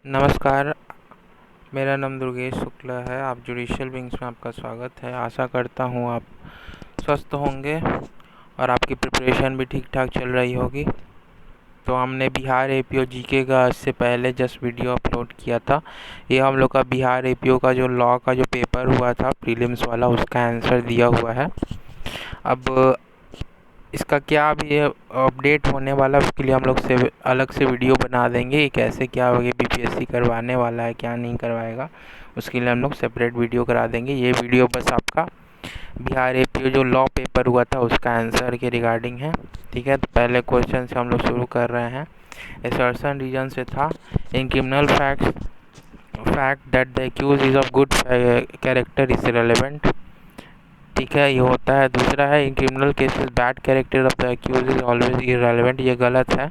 नमस्कार, मेरा नाम दुर्गेश शुक्ला है। आप जुडिशियल विंग्स में आपका स्वागत है। आशा करता हूँ आप स्वस्थ होंगे और आपकी प्रिपरेशन भी ठीक ठाक चल रही होगी। तो हमने बिहार एपीओ जीके का इससे पहले जस्ट वीडियो अपलोड किया था। ये हम लोग का बिहार एपीओ का जो लॉ का जो पेपर हुआ था प्रीलिम्स वाला, उसका आंसर दिया हुआ है। अब इसका क्या अभी अपडेट होने वाला है, उसके लिए हम लोग से अलग से वीडियो बना देंगे। कैसे क्या होगा, बीपीएससी करवाने वाला है क्या नहीं करवाएगा, उसके लिए हम लोग सेपरेट वीडियो करा देंगे। ये वीडियो बस आपका बिहार एपीओ जो लॉ पेपर हुआ था उसका आंसर के रिगार्डिंग है। ठीक है, तो पहले क्वेश्चन से हम लोग शुरू कर रहे हैं। असर्शन रीजन से था, in criminal fact that the accused is of good character is relevant. ठीक है, ये होता है। दूसरा है, in criminal cases bad character of the accused is always irrelevant. ये गलत है।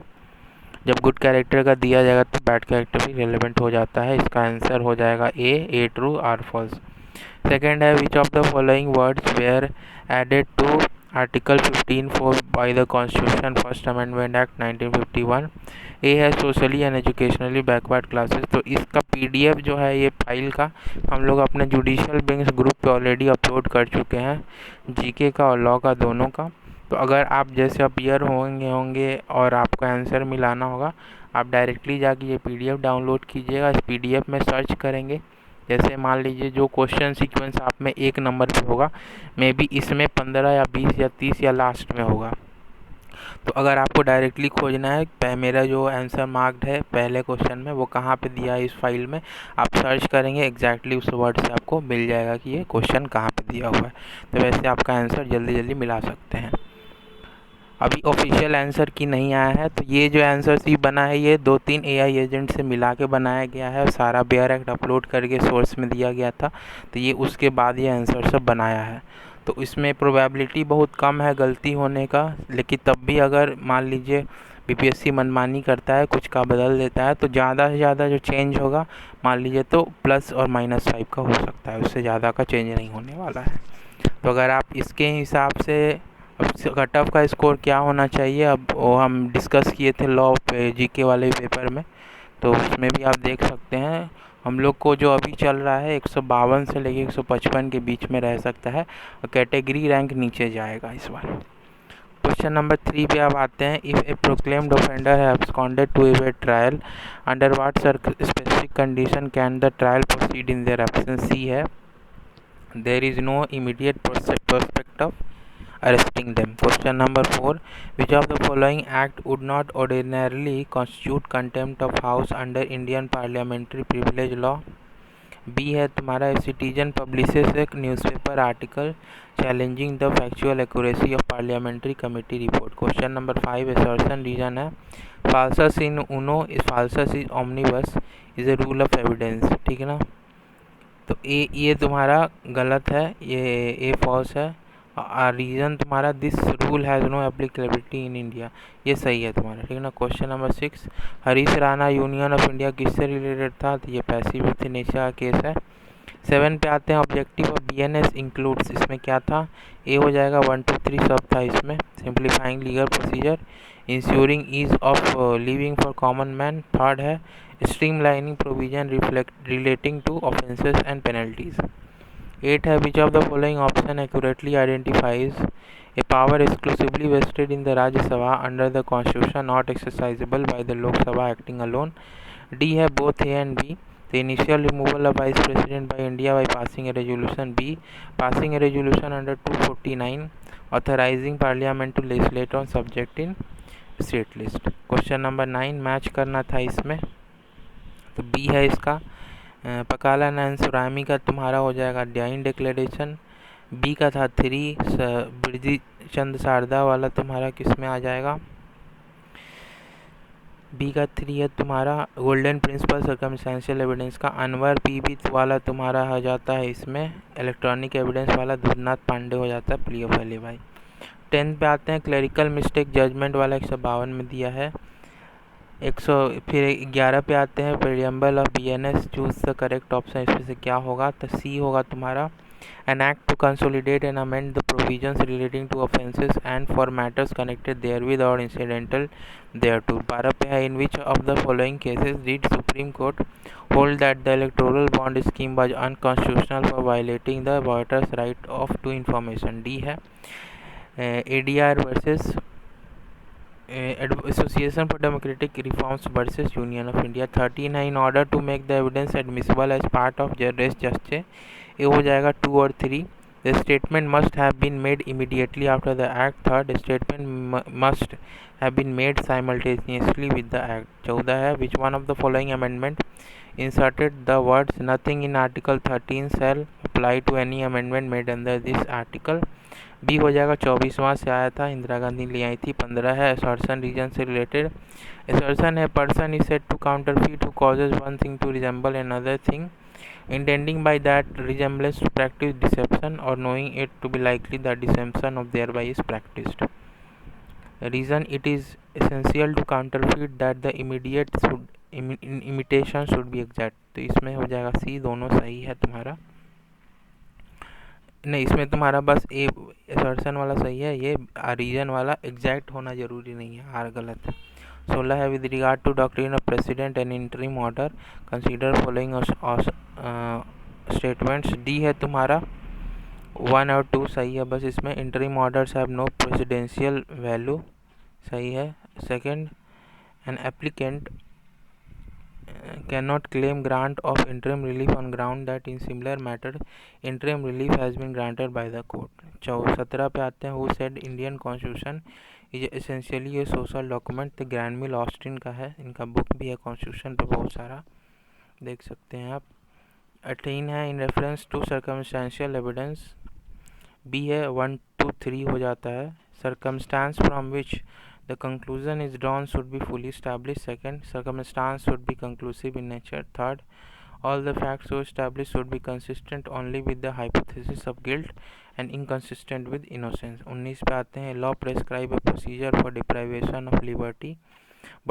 जब गुड कैरेक्टर का दिया जाएगा तो बैड कैरेक्टर भी रेलेवेंट हो जाता है। इसका आंसर हो जाएगा A true R false. Second है, which of the following words were added to article 15(4) by the Constitution First Amendment Act 1951। A है socially and educationally backward classes. तो इसका पीडीएफ जो है ये फाइल का हम लोग अपने जुडिशियल बेंच ग्रुप पे ऑलरेडी अपलोड कर चुके हैं, जीके का और लॉ का दोनों का। तो अगर आप जैसे अपीयर होंगे और आपको आंसर मिलाना होगा, आप डायरेक्टली जाके ये पीडीएफ डाउनलोड कीजिएगा। इस पीडीएफ में सर्च करेंगे, जैसे मान लीजिए जो क्वेश्चन सीक्वेंस आप में 1 नंबर पे होगा, मे बी इसमें 15 या 20 या 30 या लास्ट में होगा। तो अगर आपको डायरेक्टली खोजना है मेरा जो आंसर मार्क्ड है पहले क्वेश्चन में वो कहाँ पे दिया है इस फाइल में, आप सर्च करेंगे एग्जैक्टली उस वर्ड से आपको मिल जाएगा कि ये क्वेश्चन कहाँ पे दिया हुआ है। तो वैसे आपका आंसर जल्दी जल्दी मिला सकते हैं। अभी ऑफिशियल आंसर की नहीं आया है, तो ये जो आंसर सी बना है ये 2-3 एआई एजेंट से मिला के बनाया गया है। सारा बेयर एक्ट अपलोड करके सोर्स में दिया गया था, तो ये उसके बाद ये आंसर सब बनाया है। तो इसमें प्रोबेबिलिटी बहुत कम है गलती होने का, लेकिन तब भी अगर मान लीजिए बीपीएससी मनमानी करता है, कुछ का बदल देता है, तो ज़्यादा से ज़्यादा जो चेंज होगा मान लीजिए तो प्लस और -5 का हो सकता है, उससे ज़्यादा का चेंज नहीं होने वाला है। तो अगर आप इसके हिसाब से अब कट ऑफ का स्कोर क्या होना चाहिए, अब वो हम डिस्कस किए थे लॉ पे जीके वाले पेपर में, तो उसमें भी आप देख सकते हैं हम लोग को जो अभी चल रहा है 152 से लेके 155 के बीच में रह सकता है और कैटेगरी रैंक नीचे जाएगा इस बार। क्वेश्चन नंबर 3 पे आप आते हैं। इफ़ ए प्रोक्लेम्ड ऑफेंडर है absconded to evade trial, under what specific condition can the trial proceed in their absence. C है, there is no immediate prospect of arresting them. Question number 4, which of the following act would not ordinarily constitute contempt of house under Indian parliamentary privilege law? B है तुम्हारा, citizen publishes एक newspaper article challenging the factual accuracy of parliamentary committee report. Question number 5, assertion reason है, falsus in uno falsus is omnibus is a rule of evidence. ठीक है ना, तो ये तुम्हारा गलत है, ये फॉल्स है। रीज़न तुम्हारा, this rule has no applicability in India, ये सही है तुम्हारा। ठीक है ना। Question number 6, Harish Rana Union of India किससे रिलेटेड था, तो ये पैसिव यूथनेशिया का केस है। 7 पे आते हैं, ऑब्जेक्टिव ऑफ बीएनएस इंक्लूड्स, इसमें क्या था, ए हो जाएगा 1 2 3 सब था इसमें। Simplifying legal procedure, ensuring ease of living for common man. Third है, streamlining provision relating to offences and penalties. 8 है, which of the following option accurately identifies a power exclusively vested in the Rajya Sabha under the constitution not exercisable by the Lok Sabha acting alone. D है, both A and B. The initial removal of vice president by India by passing a resolution. B, passing a resolution under 249 authorizing parliament to legislate on subject in state list. Question number 9 match करना था इसमें, तो B है इसका। पकाला नैनसुरामी का तुम्हारा हो जाएगा डाइन डिक्लेरेशन। बी का था 3, बिरजी चंद शारदा वाला तुम्हारा किस में आ जाएगा, बी का 3 है तुम्हारा गोल्डन प्रिंसिपल सर्कमस्टेंशियल एविडेंस का। अनवर पीबी वाला तुम्हारा हो जाता है इसमें इलेक्ट्रॉनिक एविडेंस वाला, दुधनाथ पांडे हो जाता है प्ली ऑफ एली भाई। 10 पे आते हैं, क्लरिकल मिस्टेक जजमेंट वाला 152 में दिया है। 100 फिर 11 पे आते हैं, preamble of BNS, choose the correct option, इसमें से क्या होगा, तो सी होगा तुम्हारा an act to consolidate and amend the provisions relating to offences and for matters connected therewith or incidental thereto. 12 पे है, in which of the following cases did Supreme Court hold that the electoral bond scheme was unconstitutional for violating the voters' right of to information. D है ADR versus Association for Democratic Reforms versus Union of India. 13 है, in order to make the evidence admissible as part of res justice, ये हो जाएगा 2 और 3. The statement must have been made immediately after the act. Third, statement must have been made simultaneously with the act. 14 है, which one of the following amendment inserted the words nothing in article 13 shall apply to any amendment made under this article. B हो जाएगा 24वां से आया था, इंदिरा गांधी ले आई थी. 15 है assertion reason से रिलेटेड. असर्शन है person is said to counterfeit who causes one thing to resemble another thing intending by that resemblance to practice deception or knowing it to be likely that deception of thereby is practiced. Reason, it is essential to counterfeit that the immediate imitation should be exact. तो इसमें हो जाएगा सी, दोनों सही है तुम्हारा. नहीं, इसमें तुम्हारा बस ए असर्शन वाला सही है, ये रीजन वाला एग्जैक्ट होना जरूरी नहीं है, आर गलत है. 16 है, with regard to doctrine of precedent and interim order consider following statements. D है तुम्हारा 1 और 2 सही है, बस इसमें interim orders have no precedential value सही है. Second, an applicant cannot claim grant of interim relief on ground that in similar matter interim relief has been granted by the court. 17 पे आते हैं, who said Indian Constitution is essentially a social document. तो ग्रैंडमिल Austin का है, इनका book भी है constitution पे बहुत सारा, देख सकते हैं आप. 18 है, in reference to circumstantial evidence. B है 1 2 3 हो जाता है. Circumstance from which the conclusion is drawn should be fully established. Second, circumstance should be conclusive in nature. Third, all the facts so established should be consistent only with the hypothesis of guilt and inconsistent with innocence. 19 पे आते हैं, law prescribe a procedure for deprivation of liberty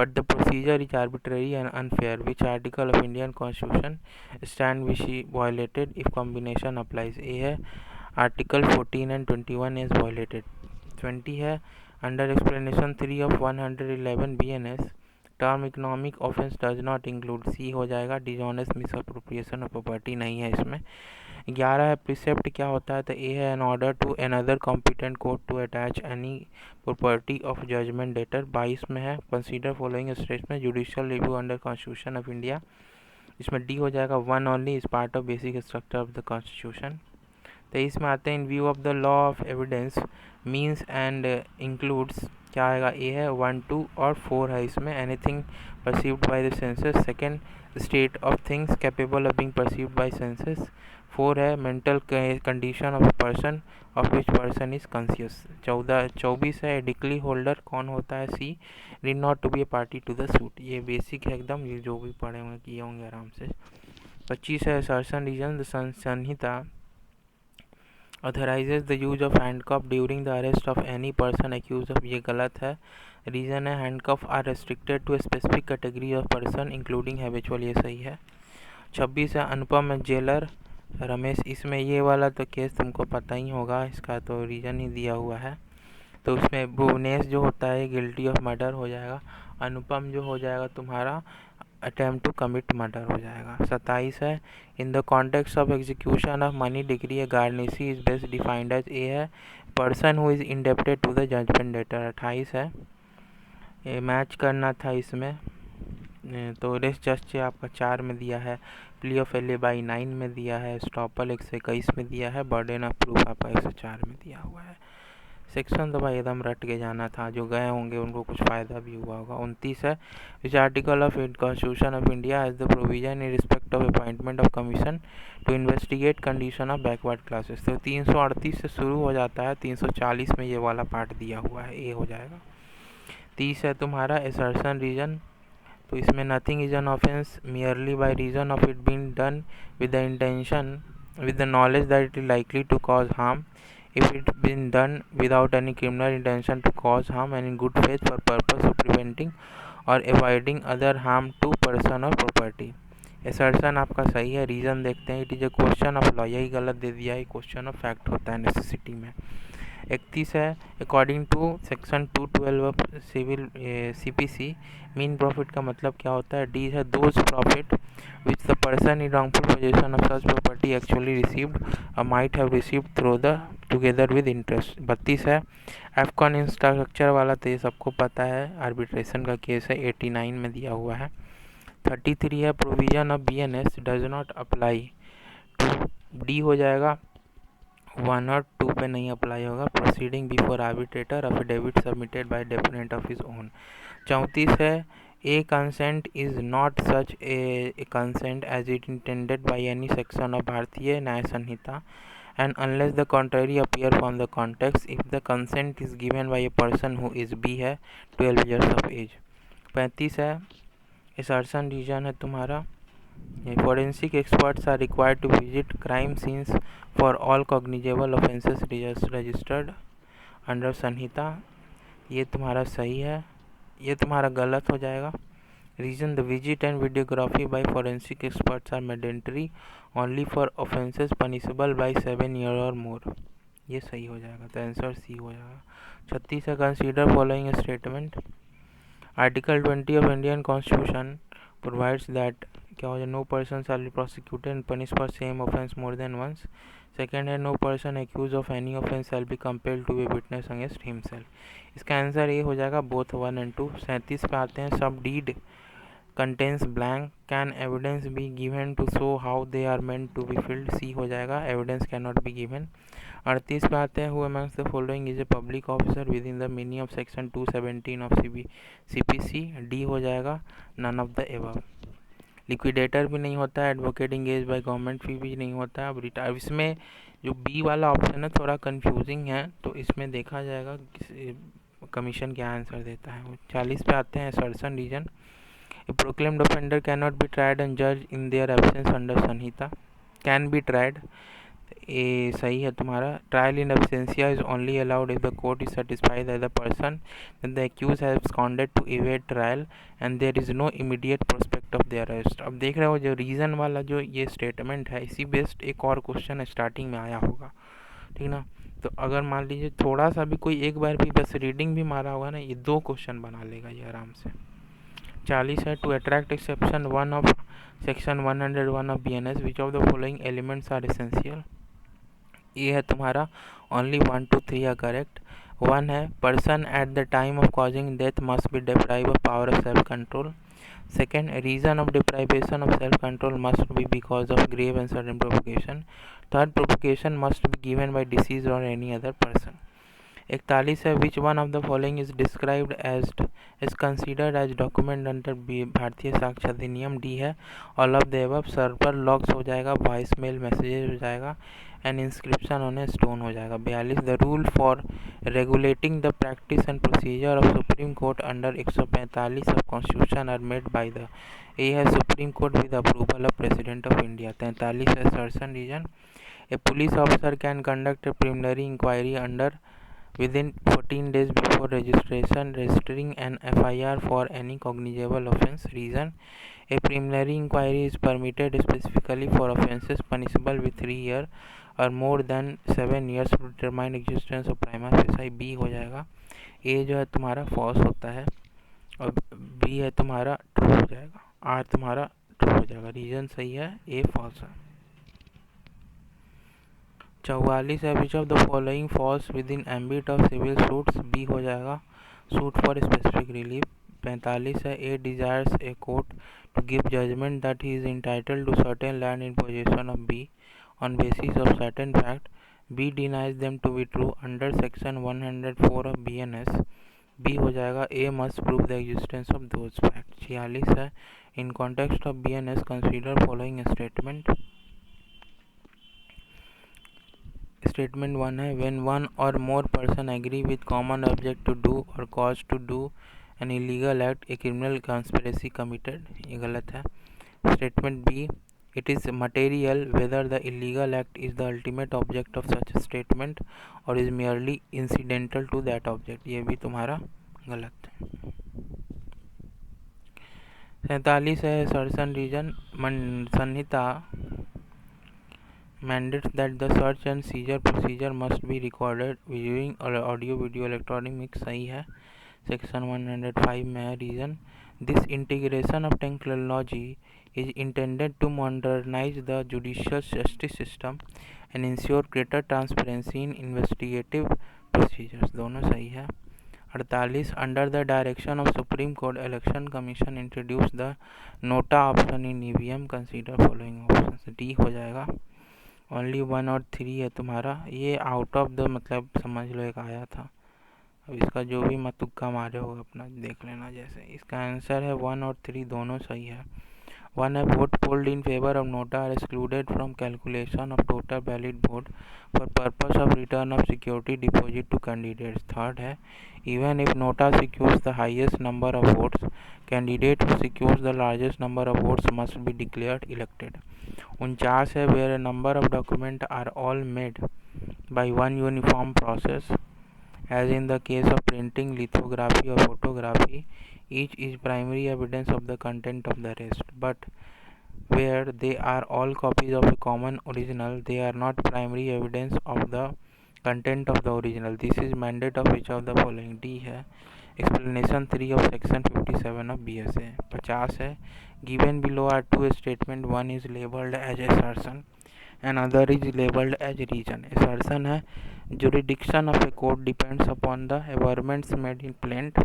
but the procedure is arbitrary and unfair. Which article of Indian Constitution stand which is violated if combination applies? A है article 14 and 21 is violated. 20 है, under explanation 3 of 111 BNS term economic offense does not include. C हो जाएगा dishonest misappropriation of property, नहीं है इसमें. 11 है, precept क्या होता है? तो A है an order to another competent court to attach any property of judgment debtor. 22 में है consider following statement judicial review under constitution of India. इसमें D हो जाएगा 1 only is part of basic structure of the constitution. 23 में आते हैं, इन view of the law of evidence means and includes क्या आएगा? ए है 1 2 और 4 है इसमें. Anything perceived by the senses. Second, state of things capable of being perceived by senses. 4 है, mental condition of a person of which person is conscious. 24 है, decree holder कौन होता है? C, need not to be a party to the suit. ये basic है एकदम, ये जो भी पढ़े होंगे किए होंगे आराम से. 25 है, assertion reason the Sanhita authorizes the use of handcuff during the arrest of any person accused of. ये गलत है. रीज़न है handcuff are restricted to a specific category of person including habitual, ये सही है. 26 है, अनुपम जेलर रमेश. इसमें ये वाला तो केस तुमको पता ही होगा, इसका तो रीज़न ही दिया हुआ है. तो उसमें भुवनेश जो होता है गिल्टी ऑफ मर्डर हो जाएगा. अनुपम जो हो जाएगा तुम्हारा अटेम्प्ट टू कमिट मर्डर हो जाएगा. 27 है, in the context of execution of money decree a garnishee is best defined as. A है person who is indebted to the judgment debtor. 28 है, ये मैच करना था इसमें, तो रेस जस्ट आपका 4 में दिया है, प्ली ऑफ एलिबाई 9 में दिया है, स्टॉपल 121 में दिया है, बर्डन ऑफ प्रूफ आपका 104 में दिया हुआ है. सेक्शन तो भाई एकदम रट के जाना था, जो गए होंगे उनको कुछ फ़ायदा भी हुआ होगा. 29 है, which article of constitution of India has the provision in respect of appointment of commission to investigate condition of backward classes. तो 338 से शुरू हो जाता है, 340 में ये वाला पार्ट दिया हुआ है, ए हो जाएगा. 30 है तुम्हारा एसर्शन रीजन. तो इसमें nothing is an offence merely by reason of it being done with the intention with the knowledge that it is likely to cause harm. If it been done without any criminal intention to cause harm and in good faith for purpose of preventing or avoiding other harm to person or property. Assertion आपका सही है। Reason देखते हैं, it is a question of law, यही गलत दे दिया है, question of fact होता है नेसेसिटी में। 31 है, according to section 212 of civil CPC मीन प्रॉफिट का मतलब क्या होता है। डी है, those profit which the person in wrongful possession of such property actually received और might have received through the together with interest. 32 है, एफकॉन इंफ्रास्ट्रक्चर वाला तो ये सबको पता है, आर्बिट्रेशन का केस है, 89 में दिया हुआ है। 33 है, provision of BNS does not apply to, D हो जाएगा, 1 और 2 पे नहीं अप्लाई होगा। Proceeding before arbitrator, affidavit submitted by deponent of his own. 34 है, A consent is not such a consent as it intended by any section of Bharatiya Nyaya Samhita and unless the contrary appear from the context if the consent is given by a person who is B है 12 years of age। 35 है, assertion reason है तुम्हारा, forensic experts are required to visit crime scenes for all cognizable offences registered under संहिता, ये तुम्हारा सही है। ये तुम्हारा गलत हो जाएगा। Reason, the visit and videography by forensic experts are mandatory only for offences punishable by 7 year और मोर, ये सही हो जाएगा, तो आंसर सी हो जाएगा। 36 है, consider following statement. Article 20 of Indian constitution provides that, क्या हो जाए, no person shall be prosecuted and punish for same offence more than once. Second है, no person accuse of any offence shall be compelled to be witness against himself. इसका answer ये हो जाएगा, both 1 and 2। 37 पे आते हैं, सब deed contains blank, can evidence be given to show how they are meant to be filled, C हो जाएगा, evidence cannot be given। 38 पे आते हैं, who amongst the following is a public officer within the meaning of section 217 of CPC, D हो जाएगा, none of the above। Liquidator भी नहीं होता है, एडवोकेट इंगेज बाय गवर्नमेंट फी भी नहीं होता है। अब रिटायर, इसमें जो बी वाला ऑप्शन है थोड़ा कंफ्यूजिंग है, तो इसमें देखा जाएगा कमीशन क्या आंसर देता है। 40 पे आते हैं, assertion reason, A proclaimed offender cannot be tried and judged in their absence under Sanhita, can be tried, ये सही है तुम्हारा। Trial in absentia is only allowed if the court is satisfied that the person that the accused has absconded to evade trial and there is no immediate prospect of their arrest। अब देख रहे हो जो reason वाला जो ये statement है, इसी बेस्ड एक और क्वेश्चन स्टार्टिंग में आया होगा, ठीक ना। तो अगर मान लीजिए थोड़ा सा भी कोई एक बार भी बस रीडिंग भी मारा होगा ना, ये 2 क्वेश्चन बना लेगा ये आराम से। 40 है, to attract exception 1 of section 101 of BNS which of the following elements are essential. ये है तुम्हारा, ओनली 1 2 3 आर करेक्ट। 1 है, person at the time of causing death must be deprived of power of self control. Second, reason of deprivation of self control must be because of grave and sudden provocation. Third, provocation must be given by deceased और any other person. 41 है, which one of the following is described as considered as document under Bharatiya Sakshya Adhiniyam. D है, all of the above. Server logs हो जाएगा, voice mail messages हो जाएगा, and inscription on a stone हो जाएगा। 42, the rule for regulating the practice and procedure of supreme court under 145 of constitution are made by the, A है, supreme court with approval of president of India. 43 है, assertion reason, a police officer can conduct a preliminary inquiry under within 14 days before registration registering an FIR for any cognizable offence. Reason, a preliminary inquiry is permitted specifically for offences punishable with 3 years or more than 7 years to determine existence of prima facie। B हो जाएगा। A जो है तुम्हारा false होता है और B है तुम्हारा ट्रू हो जाएगा। R तुम्हारा ट्रू हो जाएगा। रीजन सही है, A फॉल्स है। 44 है, which of the following falls within ambit of civil suits. B हो जाएगा, सूट फॉर स्पेसिफिक रिलीफ। 45 है, A desires a court to give judgment that he is entitled to certain land in position of B on basis of certain fact, B denies them to be true under section 104 of BNS। B हो जाएगा, A must prove the existence of those fact. 46 है, in context of BNS consider following statement. Statement 1 है, when one or more person agree with common object to do or cause to do an illegal act, a criminal conspiracy committed, ये गलत है। Statement B, it is material whether the illegal act is the ultimate object of such a statement or is merely incidental to that object, ये भी तुम्हारा गलत है। 47 है assertion reason Sanhita mandates that the search and seizure procedure must be recorded viewing और audio video electronic mix सही है। Section 105 में है reason this integration of technology is intended to modernize the judicial justice system and ensure greater transparency in investigative procedures। दोनों सही है। 48 under the direction of supreme court election commission introduce the NOTA option in EVM consider following option. D हो जाएगा। Only 1 और 3 है तुम्हारा। ये out of the मतलब समझ लो एक आया था। अब इसका जो भी मत तुक्का मारे हो अपना देख लेना। जैसे इसका आंसर है 1 और 3 दोनों सही है। 1 है vote polled in favour of NOTA are excluded from calculation of total valid vote for purpose of return of security deposit to candidates. Third है even if NOTA secures the highest number of votes candidate who secures the largest number of votes must be declared elected. 49 है where a number of documents are all made by one uniform process as in the case of printing, lithography or photography, each is primary evidence of the content of the rest, but where they are all copies of a common original, they are not primary evidence of the content of the original. This is mandate of which of the following? D है explanation 3 of section 57 of BSA। 50 है given below are two statement, one is labeled as assertion and other is labeled as reason। assertion है jurisdiction of a court depends upon the averments made in plaint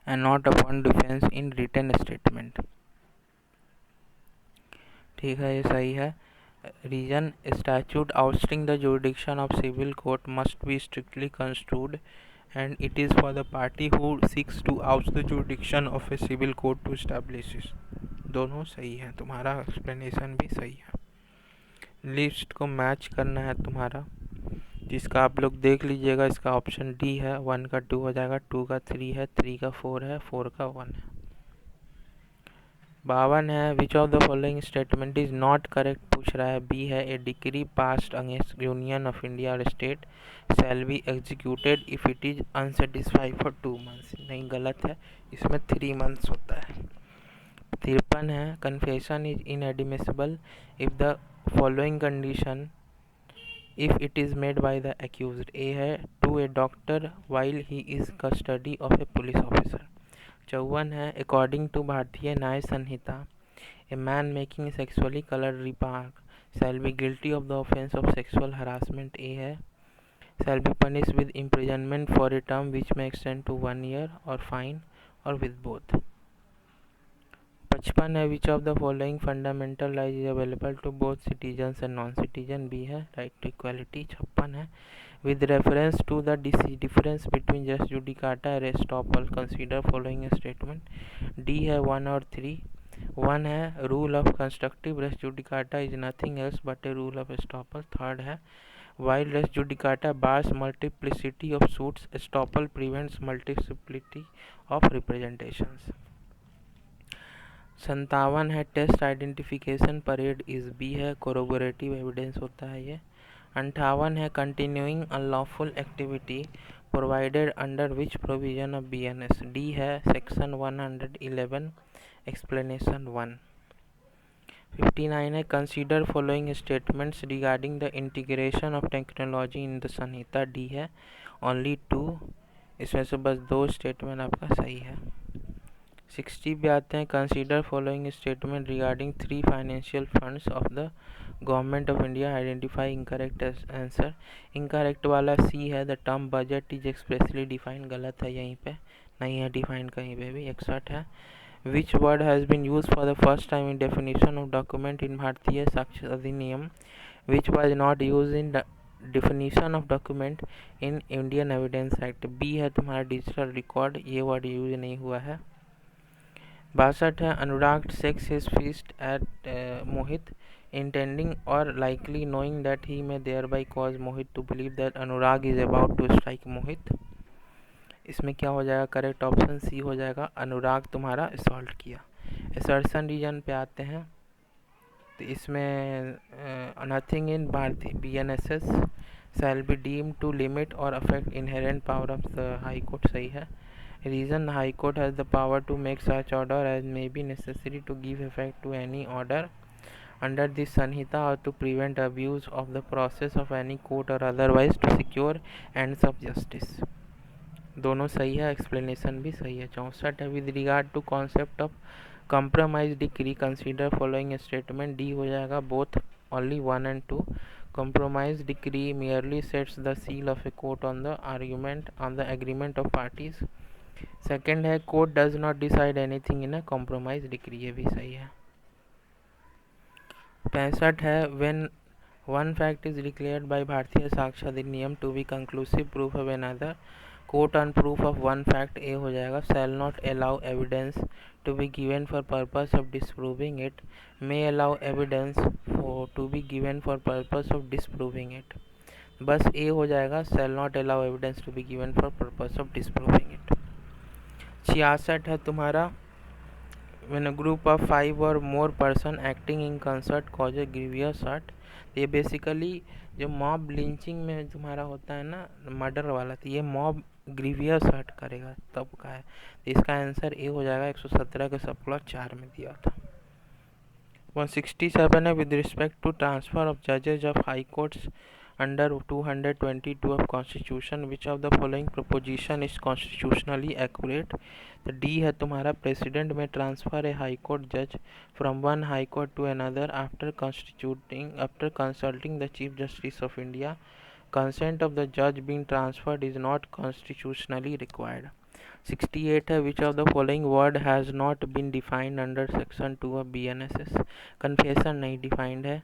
and not upon defense in written statement। ठीक है ये सही है। Reason statute ousting the jurisdiction of civil court must be strictly construed and it is for the party who seeks to oust the jurisdiction of a civil court to establish it। दोनों सही है। तुम्हारा explanation भी सही है। List को match करना है तुम्हारा, जिसका आप लोग देख लीजिएगा। इसका ऑप्शन डी है। 1 का 2 हो जाएगा, 2 का 3 है, 3 का 4 है, 4 का 1 है। 52 है which of the following statement is not correct पूछ रहा है। बी है a decree passed against Union of India और state shall be executed if it is unsatisfied for 2 months। नहीं, गलत है, इसमें 3 months होता है। 53 है confession is inadmissible if the following condition if it is made by the accused। A है to a doctor while he is custody of a police officer। 54 है according to भारतीय न्याय संहिता a man making sexually colored remark shall be guilty of the offence of sexual harassment। A है shall be punished with imprisonment for a term which may extend to 1 year or fine or with both। 55 है which of the following fundamental right is available to both citizens and non citizen. B है right to equality. 56 है with reference to the difference between just judicata and estoppel consider following statement. D है 1 और 3। 1 है rule of constructive res judicata is nothing else but a rule of estoppel. Third है while res judicata bars multiplicity of suits, estoppel prevents multiplicity of representations। 57 है test identification parade is. B है corroborative evidence होता है ये। 58 है continuing unlawful activity provided under which provision of BNS। D है section 111 explanation 1। 59 है consider following statements regarding the integration of technology in the Sanhita. D है only 2, इसमें से बस 2 स्टेटमेंट आपका सही है। 60 पे आते हैं consider following statement regarding 3 financial funds of the government of India identify incorrect answer. Incorrect वाला सी है the term budget is expressly defined. गलत है, यहीं पे नहीं है डिफाइंड कहीं पे भी। 61 है which word has been use for the first time in definition of document in Bharatiya Sakshya Adhiniyam which was not use in definition of document in Indian Evidence Act। B है तुम्हारा डिजिटल रिकॉर्ड, ये वर्ड यूज नहीं हुआ है। 62 है Anurag shakes his fist at Mohit intending or likely knowing that he may thereby cause Mohit to believe that Anurag is about to strike Mohit। इसमें क्या हो जाएगा? करेक्ट ऑप्शन सी हो जाएगा, अनुराग तुम्हारा असॉल्ट किया। असर्शन रीजन पे आते हैं तो इसमें नथिंग इन भारतीय BNSS shall be deemed to limit or affect inherent power of the High Court सही है। Reason, High Court has the power to make such order as may be necessary to give effect to any order under this Sanhita or to prevent abuse of the process of any court or otherwise to secure ends of justice। दोनों सही है, explanation भी सही है। 64 है, with regard to concept of compromise decree consider following statement. D हो जाएगा both only 1 and 2। compromise decree merely sets the seal of a court on the agreement of parties। Second है, court does not decide anything in a compromise decree, ये भी सही है। 65 है, when one fact is declared by Bharatiya Sakshya Adhiniyam to be conclusive proof of another court on proof of one fact, A हो जाएगा, shall not allow evidence to be given for purpose of disproving it, may allow evidence to be given for purpose of disproving it. बस ए हो जाएगा, shall not allow evidence to be given for purpose of disproving it. 66 है तुम्हारा, when a group of 5 or more person acting in concert cause a grievous hurt। ये basically जो mob lynching में तुम्हारा होता है ना, मर्डर वाला, तो ये मॉब ग्रीवियस हर्ट करेगा तब का है, तो इसका आंसर ए हो जाएगा। 117 के सब क्लॉज 4 में दिया था। 167 है, with respect to transfer of जजेज of high courts under 222 of constitution which of the following preposition is constitutionally accurate. तो डी है तुम्हारा, प्रेसिडेंट में ट्रांसफर ए हाई कोर्ट जज from one high court to another after consulting the chief justice of India. Consent of the जज being transferred is not constitutionally required. 68 है, which of the following word has not been defined under section 2 of BNSS। Confession नहीं defined है,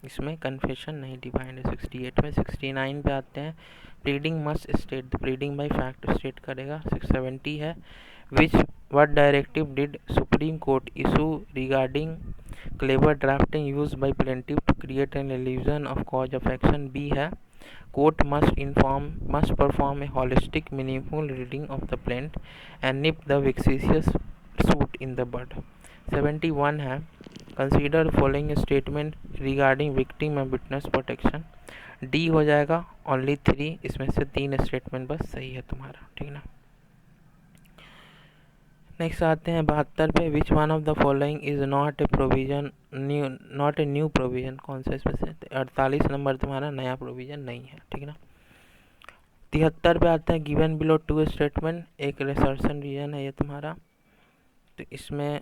इसमें confession नहीं defined है 68 में। 69 पे आते हैं, pleading must state, pleading by fact state करेगा। 670 है, which what directive did Supreme Court issue regarding clever drafting use by plaintiff to create an illusion of cause of action. B है, court must perform a holistic meaningful reading of the plaint and nip the vexatious suit in the bud। 71 है, consider following statement regarding victim and witness protection. D हो जाएगा, only 3, इसमें से 3 statement बस सही है तुम्हारा, ठीक ना। नेक्स्ट आते हैं 72 पे, विच one of the following is not a new provision. कौन सा इसमें से? 48 नंबर तुम्हारा नया प्रोविजन नहीं है, ठीक ना। 73 पे आते हैं, गिवन बिलो 2 स्टेटमेंट, एक रिसर्शन रीजन है ये तुम्हारा, तो इसमें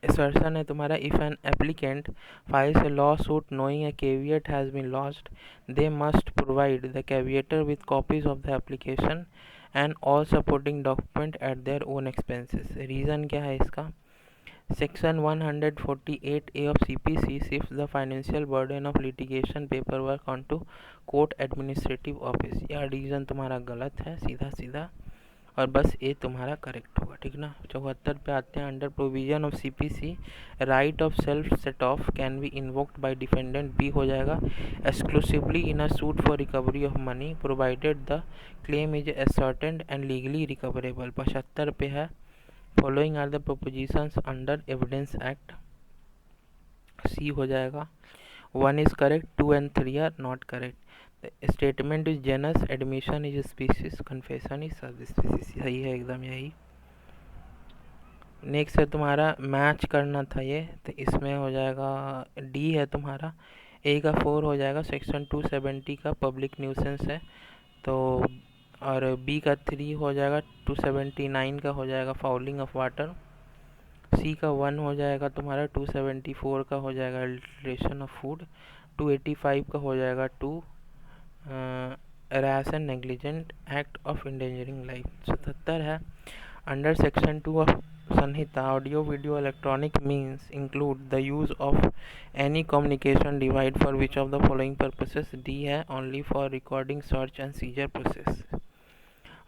assertion है तुम्हारा, if an applicant files a lawsuit knowing a caveat has been lodged, they must provide the caveator with copies of the application and all supporting document at their own expenses। Reason क्या है इसका? Section 148A of CPC shifts the financial burden of litigation paperwork onto court administrative office। यह reason तुम्हारा गलत है सीधा सीधा, और बस ए तुम्हारा करेक्ट होगा, ठीक ना। 74 पे आते हैं, under provision of CPC right of self set off can be invoked by defendant. B हो जाएगा, exclusively in a suit for recovery of money provided the claim is ascertained and legally recoverable. 75 पे है, following are the propositions under evidence act. C हो जाएगा, 1 is correct, 2 and 3 are not correct. Statement is genus, admission is species, confession is sub species, सही है एकदम यही। Next है तुम्हारा, मैच करना था ये, तो इसमें हो जाएगा डी है तुम्हारा, ए का 4 हो जाएगा, सेक्शन 270 का पब्लिक न्यूसेंस है तो, और बी का 3 हो जाएगा, 279 का हो जाएगा फाउलिंग ऑफ वाटर। सी का 1 हो जाएगा तुम्हारा, 274 का हो जाएगा अडल्ट्रेशन ऑफ फूड, 285 का हो जाएगा 2 rash and negligent act of endangering life. 77 है, under section 2 of Sanhita audio video electronic means include the use of any communication device for which of the following purposes. D है, only for recording search and seizure process.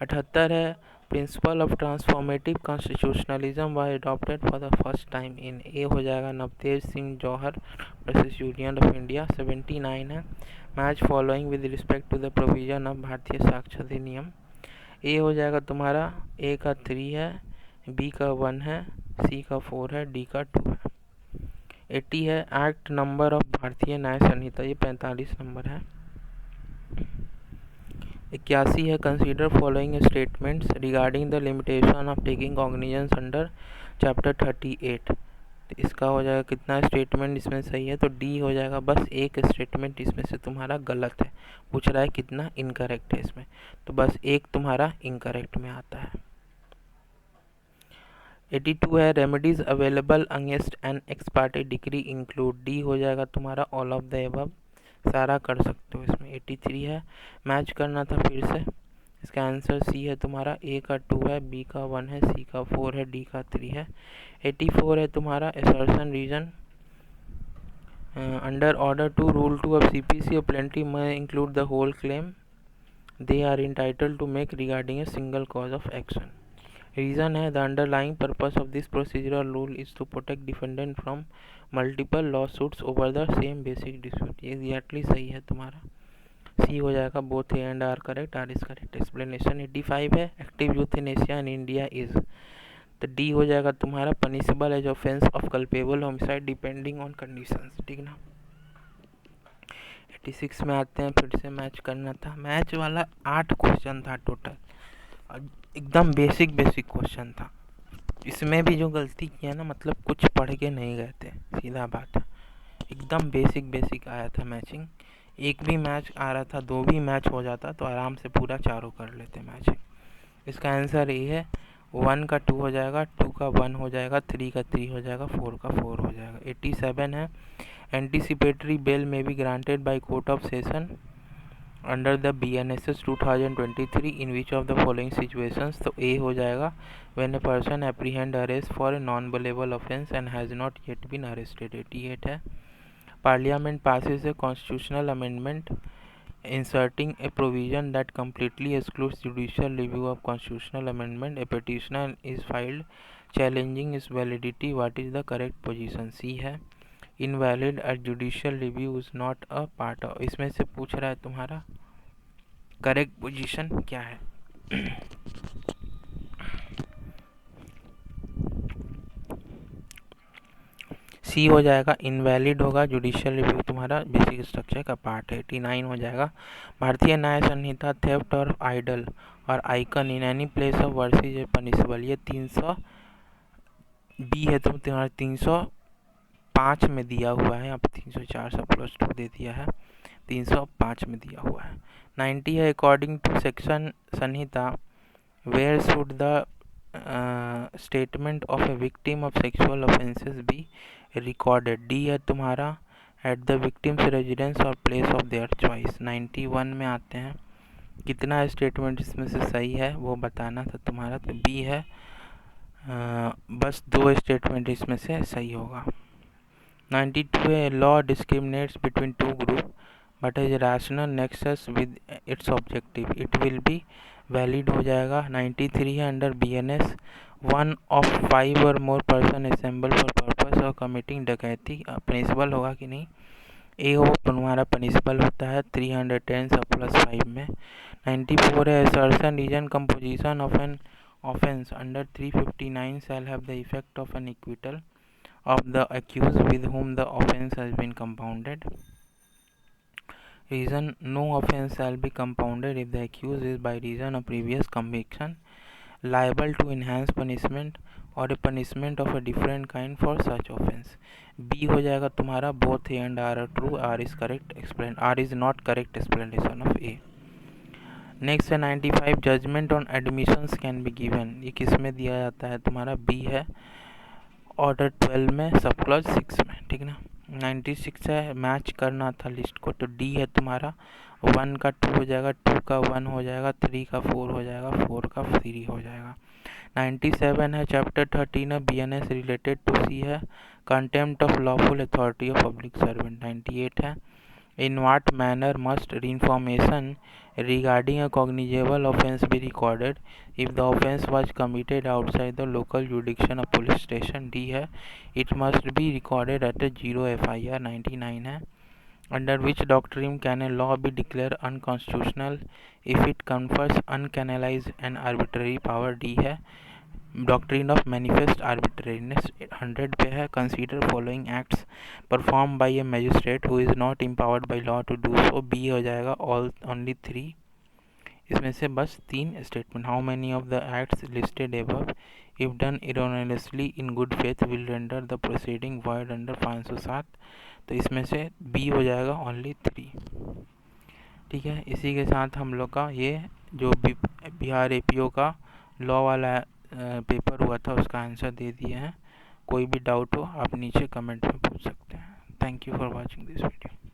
78 है, principle of transformative constitutionalism was adopted for the first time in. A हो जाएगा, Navtej Singh Johar versus Union of India. 79 है, match following with respect to the provision of Bharatiya Sakshya अधिनियम। ए हो जाएगा तुम्हारा, ए का 3 है, बी का 1 है, सी का 4 है, डी का 2 है। 80 है, act number of Bharatiya Nyaya संहिता, ये 45 नंबर है। 81 है consider following statements regarding the limitation of taking cognizance under chapter 38। तो इसका हो जाएगा कितना स्टेटमेंट इसमें सही है, तो डी हो जाएगा। बस एक स्टेटमेंट इसमें से तुम्हारा गलत है, पूछ रहा है कितना इनकरेक्ट है इसमें, तो बस एक तुम्हारा इनकरेक्ट में आता है। 82 है remedies available against an x party degree include, D हो जाएगा तुम्हारा ऑल ऑफ द एबव, सारा कर सकते हो इसमें। 83 है मैच करना था फिर से, इसका आंसर सी है तुम्हारा। ए का 2 है, बी का 1 है, सी का 4 है, डी का 3 है। 84 है तुम्हारा assertion reason under order two rule 2 of CPC और प्लेंटी में include the whole claim they are entitled to make regarding a single cause of action. Reason है the underlying purpose of this procedural rule is to protect defendant from multiple law suits over the same basic dispute. ये exactly सही है तुम्हारा, C हो जाएगा। Both A and R correct, R is correct explanation. 85 है active euthanasia and India is, तो D हो जाएगा तुम्हारा punishable as offence of culpable homicide depending on conditions, ठीक ना। 86 में आते हैं, फिर से मैच करना था। मैच वाला 8 क्वेश्चन था टोटल, एकदम बेसिक क्वेश्चन था। इसमें भी जो गलती किया ना, मतलब कुछ पढ़ के नहीं गए थे, सीधा बात है। एकदम बेसिक आया था मैचिंग। एक भी मैच आ रहा था, 2 भी मैच हो जाता तो आराम से पूरा चारों कर लेते मैचिंग। इसका आंसर ये है 1 का 2 हो जाएगा, 2 का 1 हो जाएगा, 3 का 3 हो जाएगा, 4 का 4 हो जाएगा। 87 है anticipatory bail may be granted by court of session under the BNSS 2023 in which of the following situations, तो ए हो जाएगा when a person apprehend arrest for a non bailable offence and has not yet been arrested. 88 है parliament passes a constitutional amendment inserting a provision that completely excludes judicial review of constitutional amendment. A petitioner is filed challenging its validity. What is the correct position? C है invalid as judicial review is not a part of। इसमें से पूछ रहा है तुम्हारा correct position क्या है। सी हो जाएगा इनवैलिड होगा, जुडिशियल रिव्यू तुम्हारा बेसिक स्ट्रक्चर का पार्ट है। 89 हो जाएगा भारतीय न्याय संहिता थेफ्ट और आइडल और icon in any place of versus punishable, ये 300 बी है, तो तुम्हारा 305 में दिया हुआ है, यहाँ पे 304 सब +2 दे दिया है, 305 में दिया हुआ है। 90 है अकॉर्डिंग टू सेक्शन संहिता where should the statement of a victim of sexual offences be recorded, D है तुम्हारा एट द विक्टिम्स रेजिडेंस और प्लेस ऑफ देयर चॉइस। 91 में आते हैं, कितना स्टेटमेंट इसमें से सही है वो बताना था तुम्हारा, तो बी है, बस 2 स्टेटमेंट इसमें से सही होगा। 92 है law discriminates between 2 group but is rational nexus with its objective, it will be valid हो जाएगा। 93 है अंडर BNS 1 of 5 और more person assemble for purpose of committing डकैती पनिशेबल होगा कि नहीं, ए हो तुम्हारा पनिशेबल होता है 310 सब +5 में। 94 है assertion reason composition of an offence under 359 shall have the effect of an acquittal of the accused with whom the offence has been compounded. Reason no offence shall be compounded if the accused is by reason of previous conviction liable to enhanced punishment or a punishment of a different kind for such offence. B हो जाएगा तुम्हारा both A and R are true, R is correct explain, R is not correct explanation of A. Next है 95 judgment on admissions can be given, ये किस में दिया जाता है तुम्हारा, बी है ऑर्डर 12 में सब क्लॉज 6 में, ठीक ना। 96 है मैच करना था लिस्ट को, तो डी है तुम्हारा 1 का 2 हो जाएगा, 2 का 1 हो जाएगा, 3 का 4 हो जाएगा, 4 का 3 हो जाएगा। 97 है चैप्टर 13 है BNS रिलेटेड टू सी है contempt of lawful authority of public servant. 98 है in what manner must information regarding a cognizable offence be recorded if the offence was committed outside the local jurisdiction of police station, D है it must be recorded at a 0 FIR। 99 है under which doctrine can a law be declared unconstitutional if it confers uncanalized and arbitrary power, D है doctrine of manifest arbitrariness. 100 पे है consider following acts perform by a magistrate who is not empowered by law to do so, B हो जाएगा all only 3 इसमें से बस 3 statement, how many of the acts listed above if done erroneously in good faith will render the proceeding void under 507। तो इसमें से B हो जाएगा ओनली 3। ठीक है, इसी के साथ हम लोग का ये जो बिहार एपीओ का लॉ वाला पेपर हुआ था उसका आंसर दे दिए हैं। कोई भी डाउट हो आप नीचे कमेंट में पूछ सकते हैं। Thank you for watching this video.